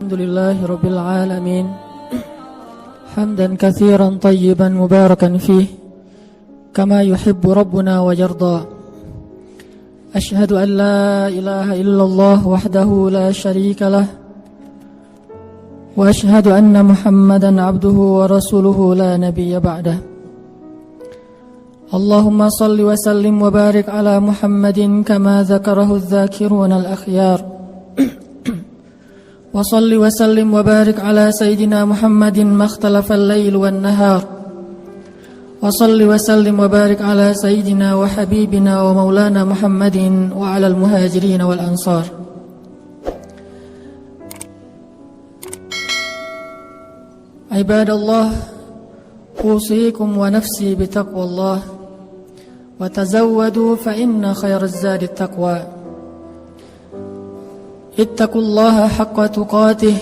Alhamdulillahi Rabbil Alamin. Hamdan kathiran tayyiban mubarakan fih kama yuhibbu Rabbuna wa yarda. Ashhadu an la ilaha illallah wahdahu la sharika lah wa ashhadu anna Muhammadan abduhu wa rasuluhu la nabiyya ba'dah. Allahumma salli wa sallim wa barik ala Muhammadin kama dzakarahu adh-dhakiruna al-akhyar. وصل وسلم وبارك على سيدنا محمد ما اختلف الليل والنهار وصل وسلم وبارك على سيدنا وحبيبنا ومولانا محمد وعلى المهاجرين والأنصار. عباد الله، أوصيكم ونفسي بتقوى الله وتزودوا فإن خير الزاد التقوى. اتقوا الله حق تقاته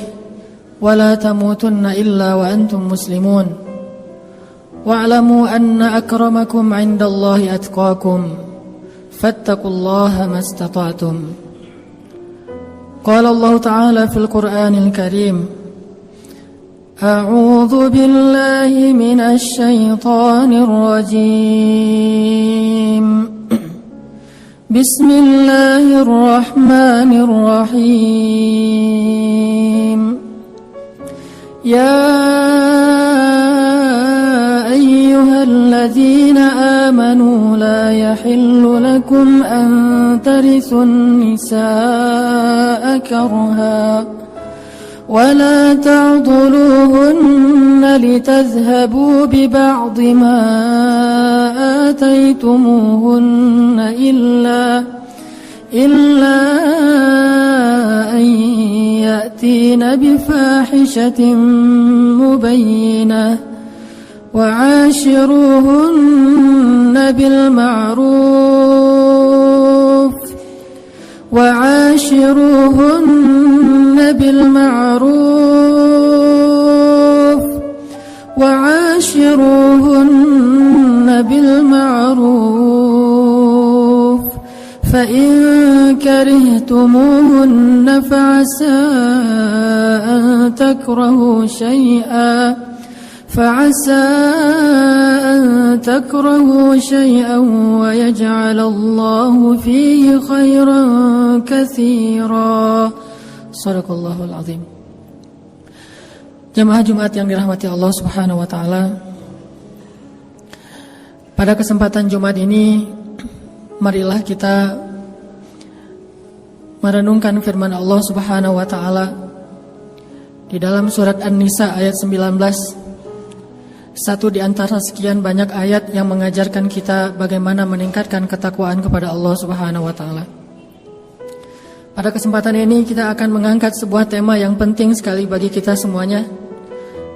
ولا تموتن إلا وأنتم مسلمون واعلموا أن أكرمكم عند الله أتقاكم فاتقوا الله ما استطعتم. قال الله تعالى في القرآن الكريم: أعوذ بالله من الشيطان الرجيم. بسم الله الرحمن الرحيم. يا أيها الذين آمنوا لا يحل لكم أن ترثوا النساء كرها ولا تعضلوهن لتذهبوا ببعض ما آتيتموهن إلا أن يأتين بفاحشة مبينة وعاشروهن بالمعروف فإن كرهتموهن فعسى أن تكرهوا شيئا ويجعل الله فيه خيرا كثيرا. Sadaqallahul azim. Jemaah Jumat yang dirahmati Allah Subhanahu wa taala. Pada kesempatan Jumat ini, marilah kita merenungkan firman Allah Subhanahu wa taala di dalam surat An-Nisa ayat 19. Satu di antara sekian banyak ayat yang mengajarkan kita bagaimana meningkatkan ketakwaan kepada Allah Subhanahu wa taala. Pada kesempatan ini kita akan mengangkat sebuah tema yang penting sekali bagi kita semuanya.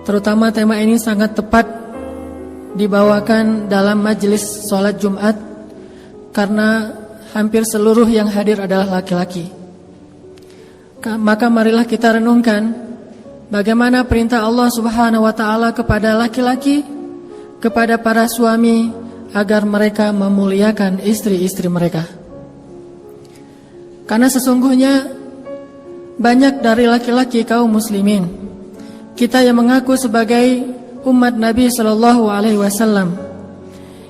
Terutama tema ini sangat tepat dibawakan dalam majelis sholat Jumat karena hampir seluruh yang hadir adalah laki-laki. Maka marilah kita renungkan bagaimana perintah Allah Subhanahu wa taala kepada laki-laki, kepada para suami agar mereka memuliakan istri-istri mereka. Karena sesungguhnya banyak dari laki-laki kaum muslimin, kita yang mengaku sebagai umat Nabi sallallahu alaihi wasallam,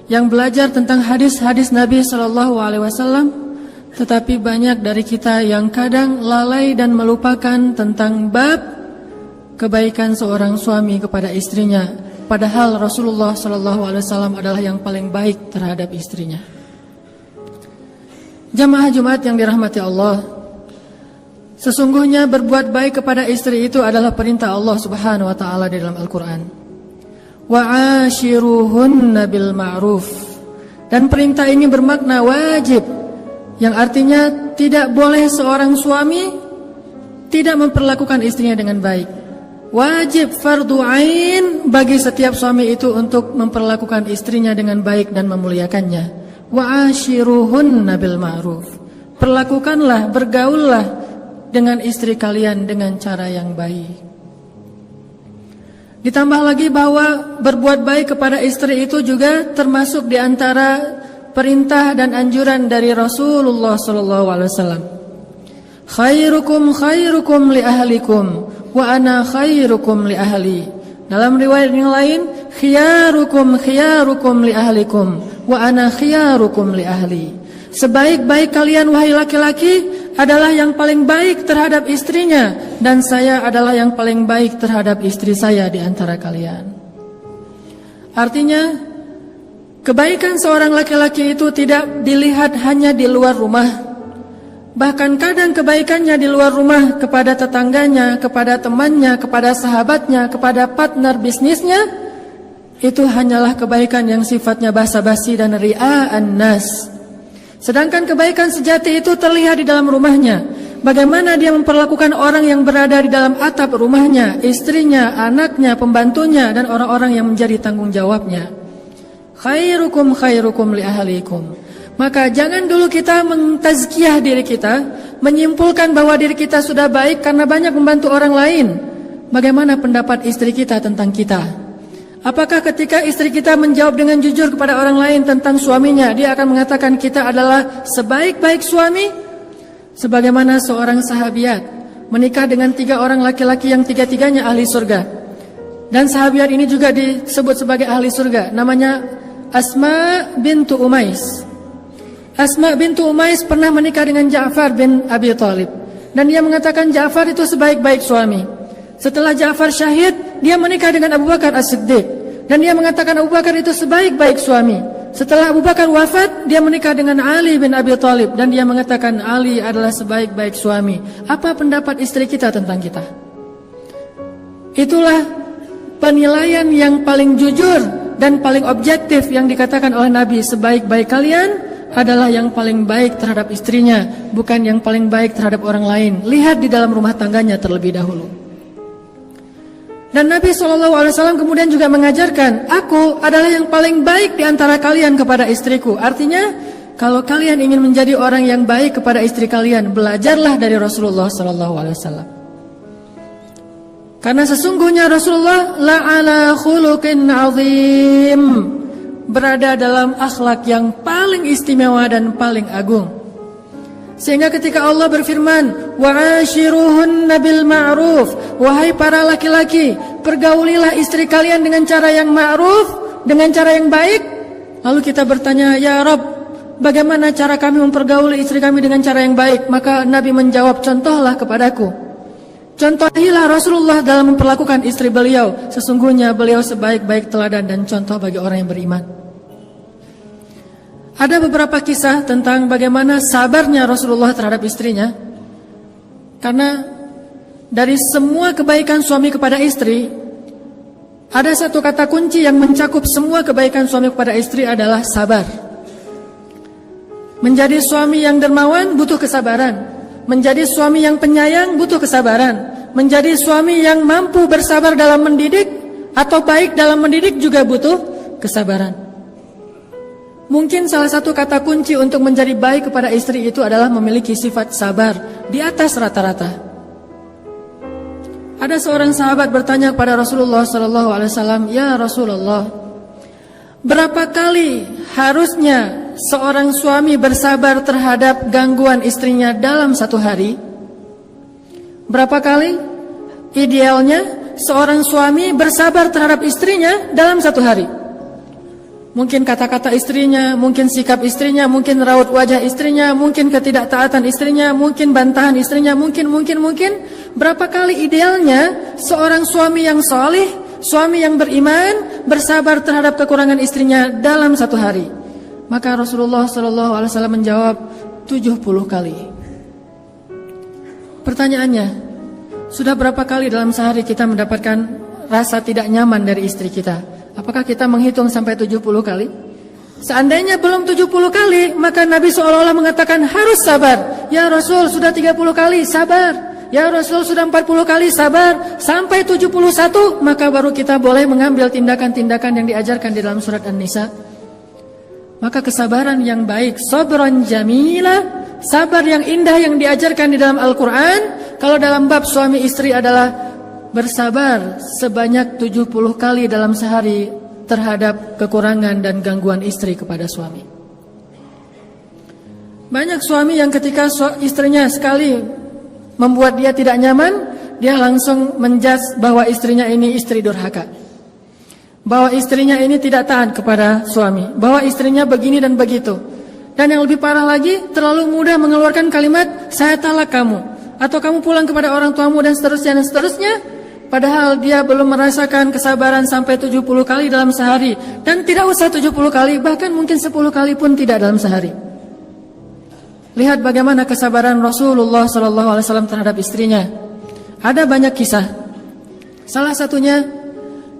yang belajar tentang hadis-hadis Nabi sallallahu alaihi wasallam, tetapi banyak dari kita yang kadang lalai dan melupakan tentang bab kebaikan seorang suami kepada istrinya, padahal Rasulullah sallallahu alaihi wasallam adalah yang paling baik terhadap istrinya. Jamaah Jumat yang dirahmati Allah, sesungguhnya berbuat baik kepada istri itu adalah perintah Allah Subhanahu wa taala di dalam Al-Qur'an. Wa'ashiruhunna bil ma'ruf. Dan perintah ini bermakna wajib, yang artinya tidak boleh seorang suami tidak memperlakukan istrinya dengan baik. Wajib fardu ain bagi setiap suami itu untuk memperlakukan istrinya dengan baik dan memuliakannya. Wa'ashiruhunna bil ma'ruf. Perlakukanlah, bergaullah dengan istri kalian dengan cara yang baik. Ditambah lagi bahwa berbuat baik kepada istri itu juga termasuk di antara perintah dan anjuran dari Rasulullah sallallahu alaihi wasallam. Khairukum khairukum li ahlikum wa ana khairukum li ahli. Dalam riwayat yang lain, khiyarukum khiyarukum li ahlikum wa ana khiyarukum li ahli. Sebaik-baik kalian wahai laki-laki adalah yang paling baik terhadap istrinya, dan saya adalah yang paling baik terhadap istri saya di antara kalian. Artinya, kebaikan seorang laki-laki itu tidak dilihat hanya di luar rumah. Bahkan kadang kebaikannya di luar rumah kepada tetangganya, kepada temannya, kepada sahabatnya, kepada partner bisnisnya, itu hanyalah kebaikan yang sifatnya basa-basi dan ria'an nas. Sedangkan kebaikan sejati itu terlihat di dalam rumahnya. Bagaimana dia memperlakukan orang yang berada di dalam atap rumahnya, istrinya, anaknya, pembantunya, dan orang-orang yang menjadi tanggung jawabnya. Khairukum khairukum li ahlikum. Maka jangan dulu kita mentazkiyah diri kita, menyimpulkan bahwa diri kita sudah baik karena banyak membantu orang lain. Bagaimana pendapat istri kita tentang kita? Apakah ketika istri kita menjawab dengan jujur kepada orang lain tentang suaminya, dia akan mengatakan kita adalah sebaik-baik suami? Sebagaimana seorang sahabiat menikah dengan 3 orang laki-laki yang 3-tiganya ahli surga. Dan sahabiat ini juga disebut sebagai ahli surga. Namanya Asma bintu Umais. Asma bintu Umais pernah menikah dengan Ja'far bin Abi Thalib, dan dia mengatakan Ja'far itu sebaik-baik suami. Setelah Ja'far syahid, dia menikah dengan Abu Bakar As-Siddiq, dan dia mengatakan Abu Bakar itu sebaik-baik suami. Setelah Abu Bakar wafat, dia menikah dengan Ali bin Abi Thalib, dan dia mengatakan Ali adalah sebaik-baik suami. Apa pendapat istri kita tentang kita? Itulah penilaian yang paling jujur dan paling objektif yang dikatakan oleh Nabi, sebaik-baik kalian adalah yang paling baik terhadap istrinya, bukan yang paling baik terhadap orang lain. Lihat di dalam rumah tangganya terlebih dahulu. Dan Nabi SAW kemudian juga mengajarkan, aku adalah yang paling baik di antara kalian kepada istriku. Artinya, kalau kalian ingin menjadi orang yang baik kepada istri kalian, belajarlah dari Rasulullah SAW. Karena sesungguhnya Rasulullah la'ala khuluqin azim, berada dalam akhlak yang paling istimewa dan paling agung. Sehingga ketika Allah berfirman, wa'ashiruhunna bil ma'ruf, wahai para laki-laki, pergaulilah istri kalian dengan cara yang ma'ruf, dengan cara yang baik. Lalu kita bertanya, ya Rabb, bagaimana cara kami mempergauli istri kami dengan cara yang baik? Maka Nabi menjawab, contohlah kepadaku. Contohilah Rasulullah dalam memperlakukan istri beliau. Sesungguhnya beliau sebaik-baik teladan dan contoh bagi orang yang beriman. Ada beberapa kisah tentang bagaimana sabarnya Rasulullah terhadap istrinya. Karena dari semua kebaikan suami kepada istri, ada satu kata kunci yang mencakup semua kebaikan suami kepada istri adalah sabar. Menjadi suami yang dermawan butuh kesabaran. Menjadi suami yang penyayang butuh kesabaran. Menjadi suami yang mampu bersabar dalam mendidik atau baik dalam mendidik juga butuh kesabaran. Mungkin salah satu kata kunci untuk menjadi baik kepada istri itu adalah memiliki sifat sabar di atas rata-rata. Ada seorang sahabat bertanya kepada Rasulullah SAW, ya Rasulullah, berapa kali harusnya seorang suami bersabar terhadap gangguan istrinya dalam satu hari? Berapa kali idealnya seorang suami bersabar terhadap istrinya dalam satu hari? Mungkin kata-kata istrinya, mungkin sikap istrinya, mungkin raut wajah istrinya, mungkin ketidaktaatan istrinya, mungkin bantahan istrinya, mungkin. Berapa kali idealnya seorang suami yang saleh, suami yang beriman, bersabar terhadap kekurangan istrinya dalam satu hari? Maka Rasulullah SAW menjawab 70 kali. Pertanyaannya, sudah berapa kali dalam sehari kita mendapatkan rasa tidak nyaman dari istri kita? Apakah kita menghitung sampai 70 kali? Seandainya belum 70 kali, maka Nabi seolah-olah mengatakan harus sabar. Ya Rasul, sudah 30 kali, sabar. Ya Rasul, sudah 40 kali, sabar. Sampai 71, maka baru kita boleh mengambil tindakan-tindakan yang diajarkan di dalam surat An-Nisa. Maka kesabaran yang baik, sabran jamila, sabar yang indah yang diajarkan di dalam Al-Quran, kalau dalam bab suami istri adalah bersabar sebanyak 70 kali dalam sehari terhadap kekurangan dan gangguan istri kepada suami. Banyak suami yang ketika istrinya sekali membuat dia tidak nyaman, dia langsung menjudge bahwa istrinya ini istri durhaka, bahwa istrinya ini tidak taat kepada suami, bahwa istrinya begini dan begitu. Dan yang lebih parah lagi, terlalu mudah mengeluarkan kalimat saya talak kamu, atau kamu pulang kepada orang tuamu, dan seterusnya dan seterusnya. Padahal dia belum merasakan kesabaran sampai 70 kali dalam sehari. Dan tidak usah 70 kali, bahkan mungkin 10 kali pun tidak dalam sehari. Lihat bagaimana kesabaran Rasulullah SAW terhadap istrinya. Ada banyak kisah. Salah satunya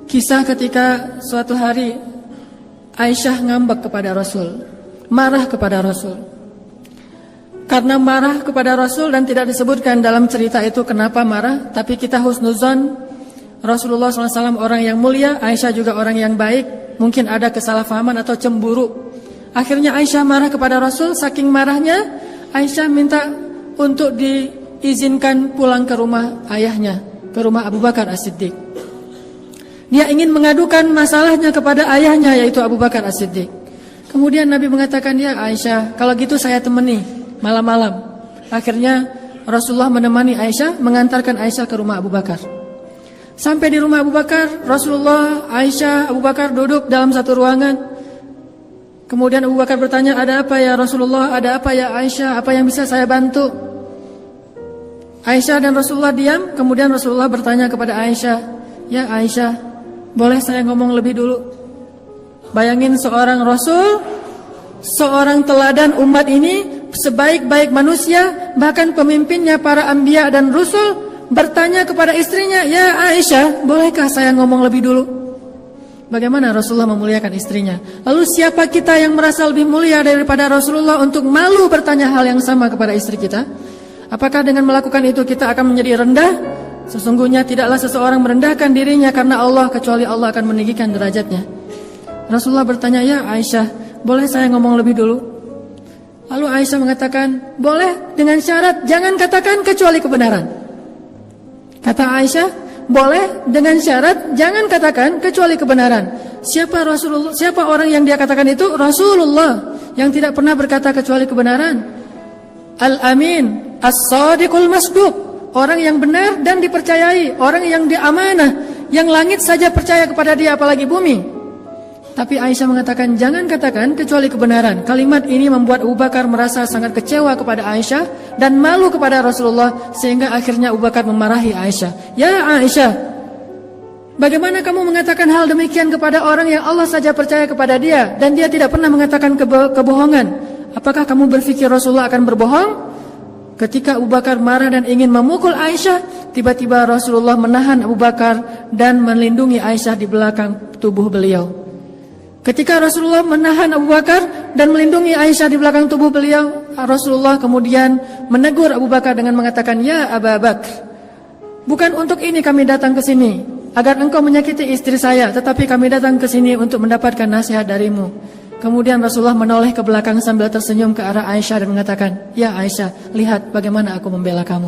kisah ketika suatu hari Aisyah ngambek kepada Rasul, marah kepada Rasul. Karena marah kepada Rasul, dan tidak disebutkan dalam cerita itu kenapa marah, tapi kita husnuzon Rasulullah SAW orang yang mulia, Aisyah juga orang yang baik. Mungkin ada kesalahpahaman atau cemburu. Akhirnya Aisyah marah kepada Rasul. Saking marahnya, Aisyah minta untuk diizinkan pulang ke rumah ayahnya, ke rumah Abu Bakar As-Siddiq. Dia ingin mengadukan masalahnya kepada ayahnya, yaitu Abu Bakar As-Siddiq. Kemudian Nabi mengatakan, ya Aisyah, kalau gitu saya temani malam-malam. Akhirnya Rasulullah menemani Aisyah, mengantarkan Aisyah ke rumah Abu Bakar. Sampai di rumah Abu Bakar, Rasulullah, Aisyah, Abu Bakar duduk dalam satu ruangan. Kemudian Abu Bakar bertanya, ada apa ya Rasulullah, ada apa ya Aisyah, apa yang bisa saya bantu? Aisyah dan Rasulullah diam. Kemudian Rasulullah bertanya kepada Aisyah, ya Aisyah, boleh saya ngomong lebih dulu? Bayangin seorang Rasul, seorang teladan umat ini, sebaik-baik manusia, bahkan pemimpinnya para anbiya dan rusul, bertanya kepada istrinya, ya Aisyah, bolehkah saya ngomong lebih dulu? Bagaimana Rasulullah memuliakan istrinya? Lalu siapa kita yang merasa lebih mulia daripada Rasulullah untuk malu bertanya hal yang sama kepada istri kita? Apakah dengan melakukan itu kita akan menjadi rendah? Sesungguhnya tidaklah seseorang merendahkan dirinya karena Allah, kecuali Allah akan meninggikan derajatnya. Rasulullah bertanya, ya Aisyah, boleh saya ngomong lebih dulu? Lalu Aisyah mengatakan, boleh, dengan syarat jangan katakan kecuali kebenaran. Kata Aisyah, boleh dengan syarat jangan katakan kecuali kebenaran. Siapa Rasulullah? Siapa orang yang dia katakan itu? Rasulullah, yang tidak pernah berkata kecuali kebenaran. Al-Amin, As-Sadiqul Masduq, orang yang benar dan dipercayai, orang yang diamanah, yang langit saja percaya kepada dia, apalagi bumi. Tapi Aisyah mengatakan, jangan katakan kecuali kebenaran. Kalimat ini membuat Abu Bakar merasa sangat kecewa kepada Aisyah dan malu kepada Rasulullah, sehingga akhirnya Abu Bakar memarahi Aisyah. Ya Aisyah, bagaimana kamu mengatakan hal demikian kepada orang yang Allah saja percaya kepada dia, dan dia tidak pernah mengatakan kebohongan? Apakah kamu berpikir Rasulullah akan berbohong? Ketika Abu Bakar marah dan ingin memukul Aisyah, tiba-tiba Rasulullah menahan Abu Bakar dan melindungi Aisyah di belakang tubuh beliau. Ketika Rasulullah menahan Abu Bakar dan melindungi Aisyah di belakang tubuh beliau, Rasulullah kemudian menegur Abu Bakar dengan mengatakan, ya Abu Bakar, bukan untuk ini kami datang ke sini, agar engkau menyakiti istri saya, tetapi kami datang ke sini untuk mendapatkan nasihat darimu. Kemudian Rasulullah menoleh ke belakang sambil tersenyum ke arah Aisyah dan mengatakan, ya Aisyah, lihat bagaimana aku membela kamu.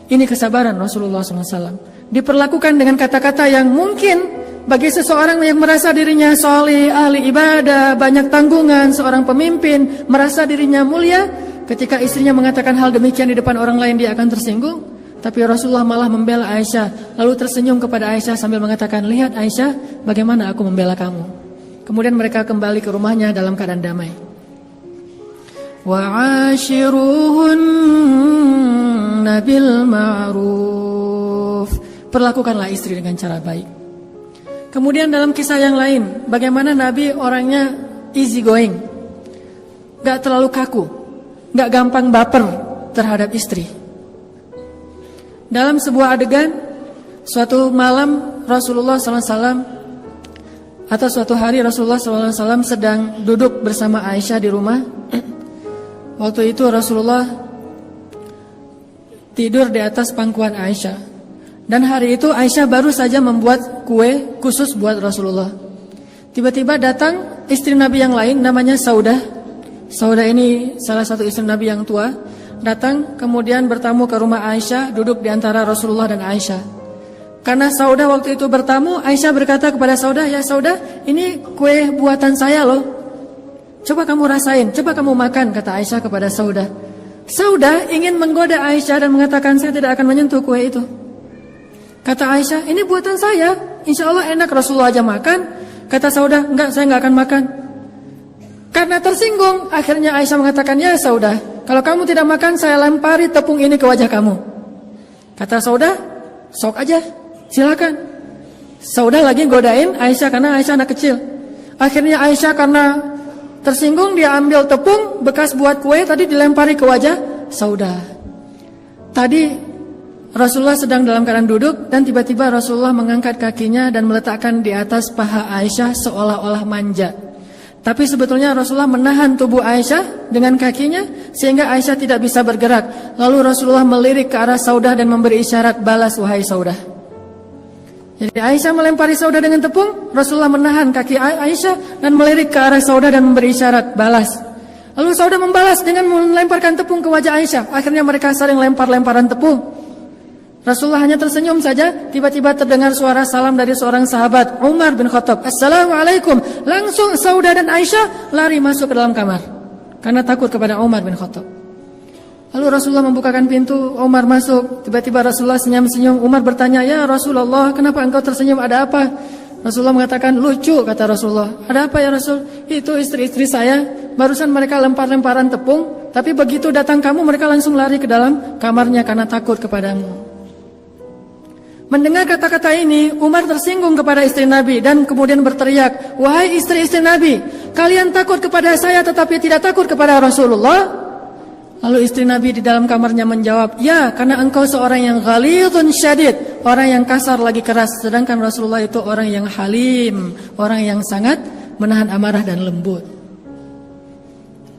Ini kesabaran Rasulullah SAW. Diperlakukan dengan kata-kata yang mungkin bagi seseorang yang merasa dirinya soleh, ahli ibadah, banyak tanggungan, seorang pemimpin, merasa dirinya mulia, ketika istrinya mengatakan hal demikian di depan orang lain, dia akan tersinggung. Tapi Rasulullah malah membela Aisyah, lalu tersenyum kepada Aisyah sambil mengatakan, lihat Aisyah, bagaimana aku membela kamu. Kemudian mereka kembali ke rumahnya dalam keadaan damai. Wa'ashiruhunna bil ma'ruf. Perlakukanlah istri dengan cara baik. Kemudian dalam kisah yang lain, bagaimana Nabi orangnya easy going, gak terlalu kaku, gak gampang baper terhadap istri. Dalam sebuah adegan, suatu malam Rasulullah SAW, atau suatu hari Rasulullah SAW sedang duduk bersama Aisyah di rumah. Waktu itu Rasulullah tidur di atas pangkuan Aisyah. Dan hari itu Aisyah baru saja membuat kue khusus buat Rasulullah. Tiba-tiba datang istri Nabi yang lain, namanya Saudah. Saudah ini salah satu istri Nabi yang tua. Datang kemudian bertamu ke rumah Aisyah, duduk di antara Rasulullah dan Aisyah. Karena Saudah waktu itu bertamu, Aisyah berkata kepada Saudah, ya Saudah, ini kue buatan saya loh. Coba kamu rasain, coba kamu makan, kata Aisyah kepada Saudah. Saudah ingin menggoda Aisyah dan mengatakan, saya tidak akan menyentuh kue itu. Kata Aisyah, ini buatan saya, insya Allah enak, Rasulullah aja makan. Kata Saudah, enggak, saya enggak akan makan. Karena tersinggung, akhirnya Aisyah mengatakan, ya Saudah, kalau kamu tidak makan, saya lempari tepung ini ke wajah kamu. Kata Saudah, sok aja, silakan. Saudah lagi godain Aisyah karena Aisyah anak kecil. Akhirnya Aisyah karena tersinggung, dia ambil tepung bekas buat kue tadi dilempari ke wajah Saudah. Tadi Rasulullah sedang dalam keadaan duduk dan tiba-tiba Rasulullah mengangkat kakinya dan meletakkan di atas paha Aisyah seolah-olah manja. Tapi sebetulnya Rasulullah menahan tubuh Aisyah dengan kakinya sehingga Aisyah tidak bisa bergerak. Lalu Rasulullah melirik ke arah Saudah dan memberi isyarat, balas wahai Saudah. Jadi Aisyah melempari Saudah dengan tepung, Rasulullah menahan kaki Aisyah dan melirik ke arah Saudah dan memberi isyarat, balas. Lalu Saudah membalas dengan melemparkan tepung ke wajah Aisyah. Akhirnya mereka saling lempar-lemparan tepung. Rasulullah hanya tersenyum saja, tiba-tiba terdengar suara salam dari seorang sahabat, Umar bin Khattab. Assalamualaikum. Langsung Saudah dan Aisyah lari masuk ke dalam kamar karena takut kepada Umar bin Khattab. Lalu Rasulullah membukakan pintu, Umar masuk. Tiba-tiba Rasulullah senyum-senyum. Umar bertanya, ya Rasulullah, kenapa engkau tersenyum, ada apa? Rasulullah mengatakan, lucu, kata Rasulullah. Ada apa ya Rasul? Itu istri-istri saya, barusan mereka lempar-lemparan tepung, tapi begitu datang kamu mereka langsung lari ke dalam kamarnya karena takut kepadamu. Mendengar kata-kata ini, Umar tersinggung kepada istri Nabi dan kemudian berteriak, wahai istri-istri Nabi, kalian takut kepada saya tetapi tidak takut kepada Rasulullah? Lalu istri Nabi di dalam kamarnya menjawab, ya, karena engkau seorang yang ghalidun syadid, orang yang kasar lagi keras, sedangkan Rasulullah itu orang yang halim, orang yang sangat menahan amarah dan lembut.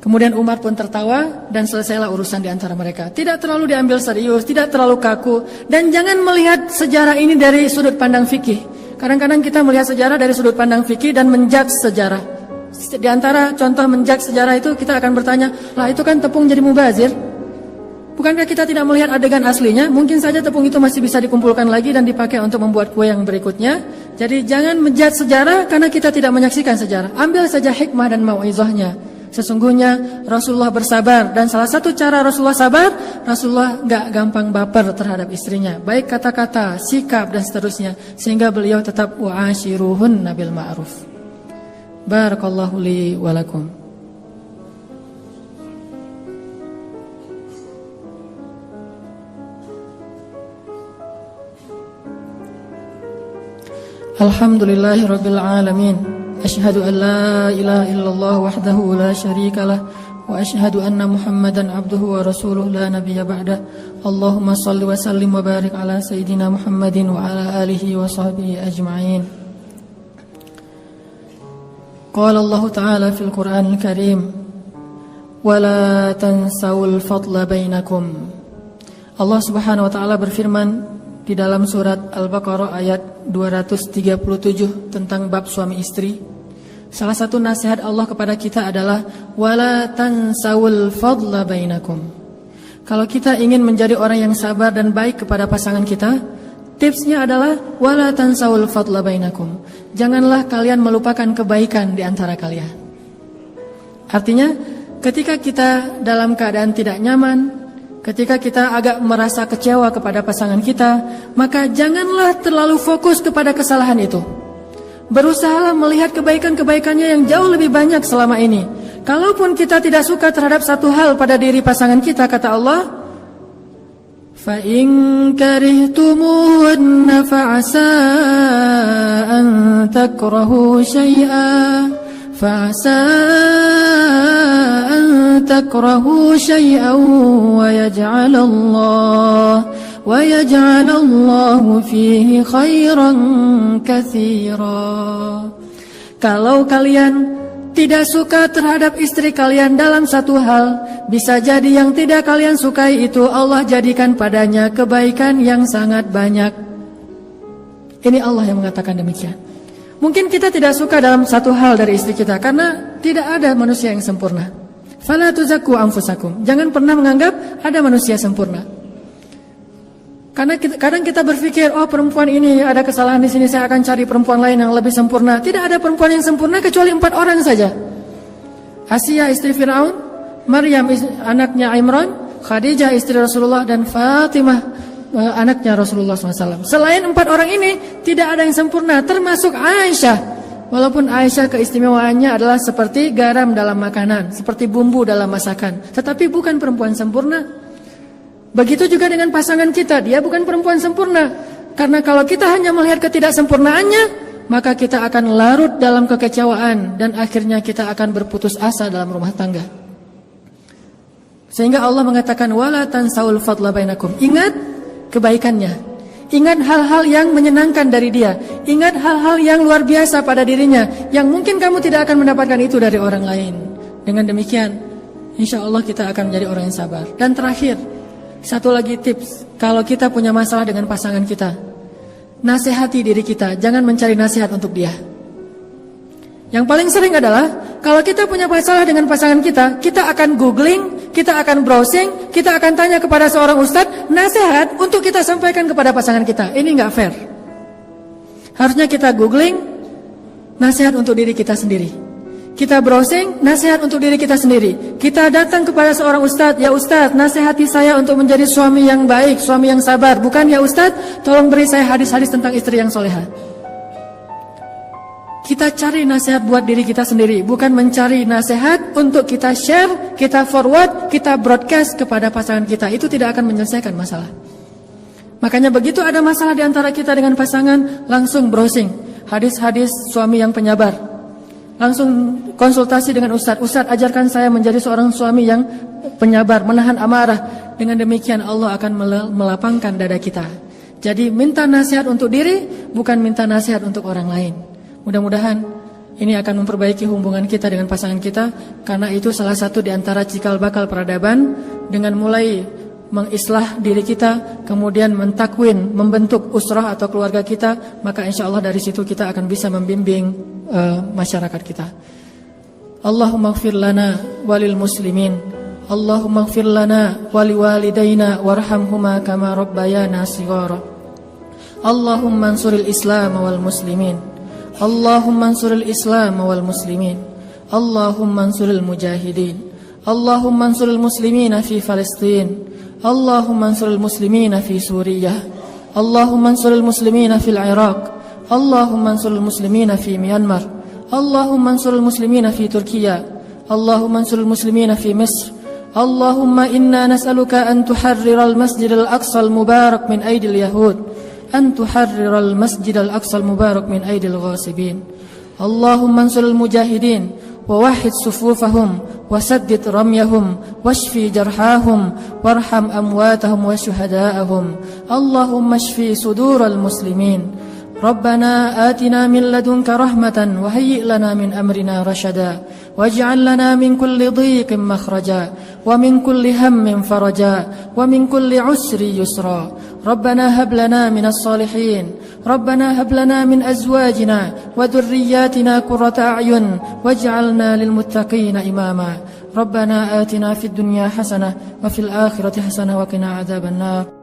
Kemudian Umar pun tertawa dan selesailah urusan di antara mereka. Tidak terlalu diambil serius, tidak terlalu kaku. Dan jangan melihat sejarah ini dari sudut pandang fikih. Kadang-kadang kita melihat sejarah dari sudut pandang fikih dan menjudge sejarah. Di antara contoh menjudge sejarah itu kita akan bertanya, lah itu kan tepung jadi mubazir. Bukankah kita tidak melihat adegan aslinya? Mungkin saja tepung itu masih bisa dikumpulkan lagi dan dipakai untuk membuat kue yang berikutnya. Jadi jangan menjudge sejarah karena kita tidak menyaksikan sejarah. Ambil saja hikmah dan mau'izahnya. Sesungguhnya Rasulullah bersabar dan salah satu cara Rasulullah sabar, Rasulullah gak gampang baper terhadap istrinya, baik kata-kata, sikap dan seterusnya, sehingga beliau tetap wa'ashiruhunna bil ma'ruf. Barakallahu li wa lakum. Alhamdulillahi rabbil alamin. Asyhadu an la ilaha illallah wahdahu la syarika lah wa asyhadu anna Muhammadan abduhu wa rasuluh la nabiyya ba'da. Allahumma shalli wa sallim wa barik ala sayyidina Muhammadin wa ala alihi wa sahbihi ajma'in. Qala Allah Ta'ala fil Qur'anil Karim, wa la tansawul fadla bainakum. Allah Subhanahu wa taala berfirman di dalam surat Al-Baqarah ayat 237 tentang bab suami istri. Salah satu nasihat Allah kepada kita adalah wala tansawul fadla bainakum. Kalau kita ingin menjadi orang yang sabar dan baik kepada pasangan kita, tipsnya adalah wala tansawul fadla bainakum. Janganlah kalian melupakan kebaikan di antara kalian. Artinya, ketika kita dalam keadaan tidak nyaman, ketika kita agak merasa kecewa kepada pasangan kita, maka janganlah terlalu fokus kepada kesalahan itu. Berusahalah melihat kebaikan-kebaikannya yang jauh lebih banyak selama ini. Kalaupun kita tidak suka terhadap satu hal pada diri pasangan kita, kata Allah, fa in karihtumuhunna fa'asa an takrahu syai'an fa'asa an takrahu syai'an wa yaj'alallahu fihi khairan katsira. Kalau kalian tidak suka terhadap istri kalian dalam satu hal, bisa jadi yang tidak kalian sukai itu Allah jadikan padanya kebaikan yang sangat banyak. Ini Allah yang mengatakan demikian. Mungkin kita tidak suka dalam satu hal dari istri kita karena tidak ada manusia yang sempurna. Fala tuzakku anfusakum. Jangan pernah menganggap ada manusia sempurna. Karena kadang kita berpikir, oh perempuan ini ada kesalahan di sini, saya akan cari perempuan lain yang lebih sempurna. Tidak ada perempuan yang sempurna kecuali 4 orang saja. Asia istri Fir'aun, Maryam anaknya Imran, Khadijah istri Rasulullah, dan Fatimah anaknya Rasulullah SAW. Selain 4 orang ini tidak ada yang sempurna, termasuk Aisyah. Walaupun Aisyah keistimewaannya adalah seperti garam dalam makanan, seperti bumbu dalam masakan, tetapi bukan perempuan sempurna. Begitu juga dengan pasangan kita, dia bukan perempuan sempurna. Karena kalau kita hanya melihat ketidaksempurnaannya, maka kita akan larut dalam kekecewaan dan akhirnya kita akan berputus asa dalam rumah tangga. Sehingga Allah mengatakan wala tansaul fadla bainakum. Ingat kebaikannya. Ingat hal-hal yang menyenangkan dari dia. Ingat hal-hal yang luar biasa pada dirinya, yang mungkin kamu tidak akan mendapatkan itu dari orang lain. Dengan demikian, insya Allah kita akan menjadi orang yang sabar. Dan terakhir, satu lagi tips. Kalau kita punya masalah dengan pasangan kita, nasihati diri kita, jangan mencari nasihat untuk dia. Yang paling sering adalah kalau kita punya masalah dengan pasangan kita akan googling, kita akan browsing, kita akan tanya kepada seorang ustadz nasihat untuk kita sampaikan kepada pasangan kita. Ini nggak fair. Harusnya kita googling nasihat untuk diri kita sendiri. Kita browsing nasihat untuk diri kita sendiri. Kita datang kepada seorang ustadz, ya ustadz, nasihati saya untuk menjadi suami yang baik, suami yang sabar. Bukan ya ustadz, tolong beri saya hadis-hadis tentang istri yang solehah. Kita cari nasihat buat diri kita sendiri, bukan mencari nasihat untuk kita share, kita forward, kita broadcast kepada pasangan kita. Itu tidak akan menyelesaikan masalah. Makanya begitu ada masalah di antara kita dengan pasangan, langsung browsing hadis-hadis suami yang penyabar. Langsung konsultasi dengan ustadz. Ustadz, ajarkan saya menjadi seorang suami yang penyabar, menahan amarah. Dengan demikian Allah akan melapangkan dada kita. Jadi minta nasihat untuk diri, bukan minta nasihat untuk orang lain. Mudah-mudahan ini akan memperbaiki hubungan kita dengan pasangan kita, karena itu salah satu di antara cikal bakal peradaban. Dengan mulai mengislah diri kita, kemudian mentakwin, membentuk usrah atau keluarga kita, maka insya Allah dari situ kita akan bisa membimbing masyarakat kita. Allahumma ighfir lana walil muslimin, Allahumma ighfir lana wali walidayna warhamhuma kama rabbayana shighara. Allahumma ansuril islam wal muslimin, Allahumma ansuril Islam wal muslimin, Allahumma ansuril mujahidin, Allahumma ansuril muslimina fi Palestin, Allahumma ansuril muslimina fi Suriah, Allahumma ansuril muslimina fil Iraq, Allahumma ansuril muslimina fi Myanmar, Allahumma ansuril muslimina fi Turkiya, Allahumma ansuril muslimina fi Misr. Allahumma inna nas'aluka an tuharriral masjidal aqsal mubarak min aidil yahud, أن تحرر المسجد الأقصى المبارك من أيدي الغاصبين. اللهم انصر المجاهدين ووحد صفوفهم وسدد رميهم واشفي جرحاهم وارحم أمواتهم وشهداءهم. اللهم اشفي صدور المسلمين. ربنا آتنا من لدنك رحمة وهيئ لنا من أمرنا رشدا واجعل لنا من كل ضيق مخرجا ومن كل هم فرجا ومن كل عسر يسرا. ربنا هب لنا من الصالحين، ربنا هب لنا من أزواجنا وذرياتنا قرة أعين واجعلنا للمتقين إماما. ربنا آتنا في الدنيا حسنة وفي الآخرة حسنة وقنا عذاب النار.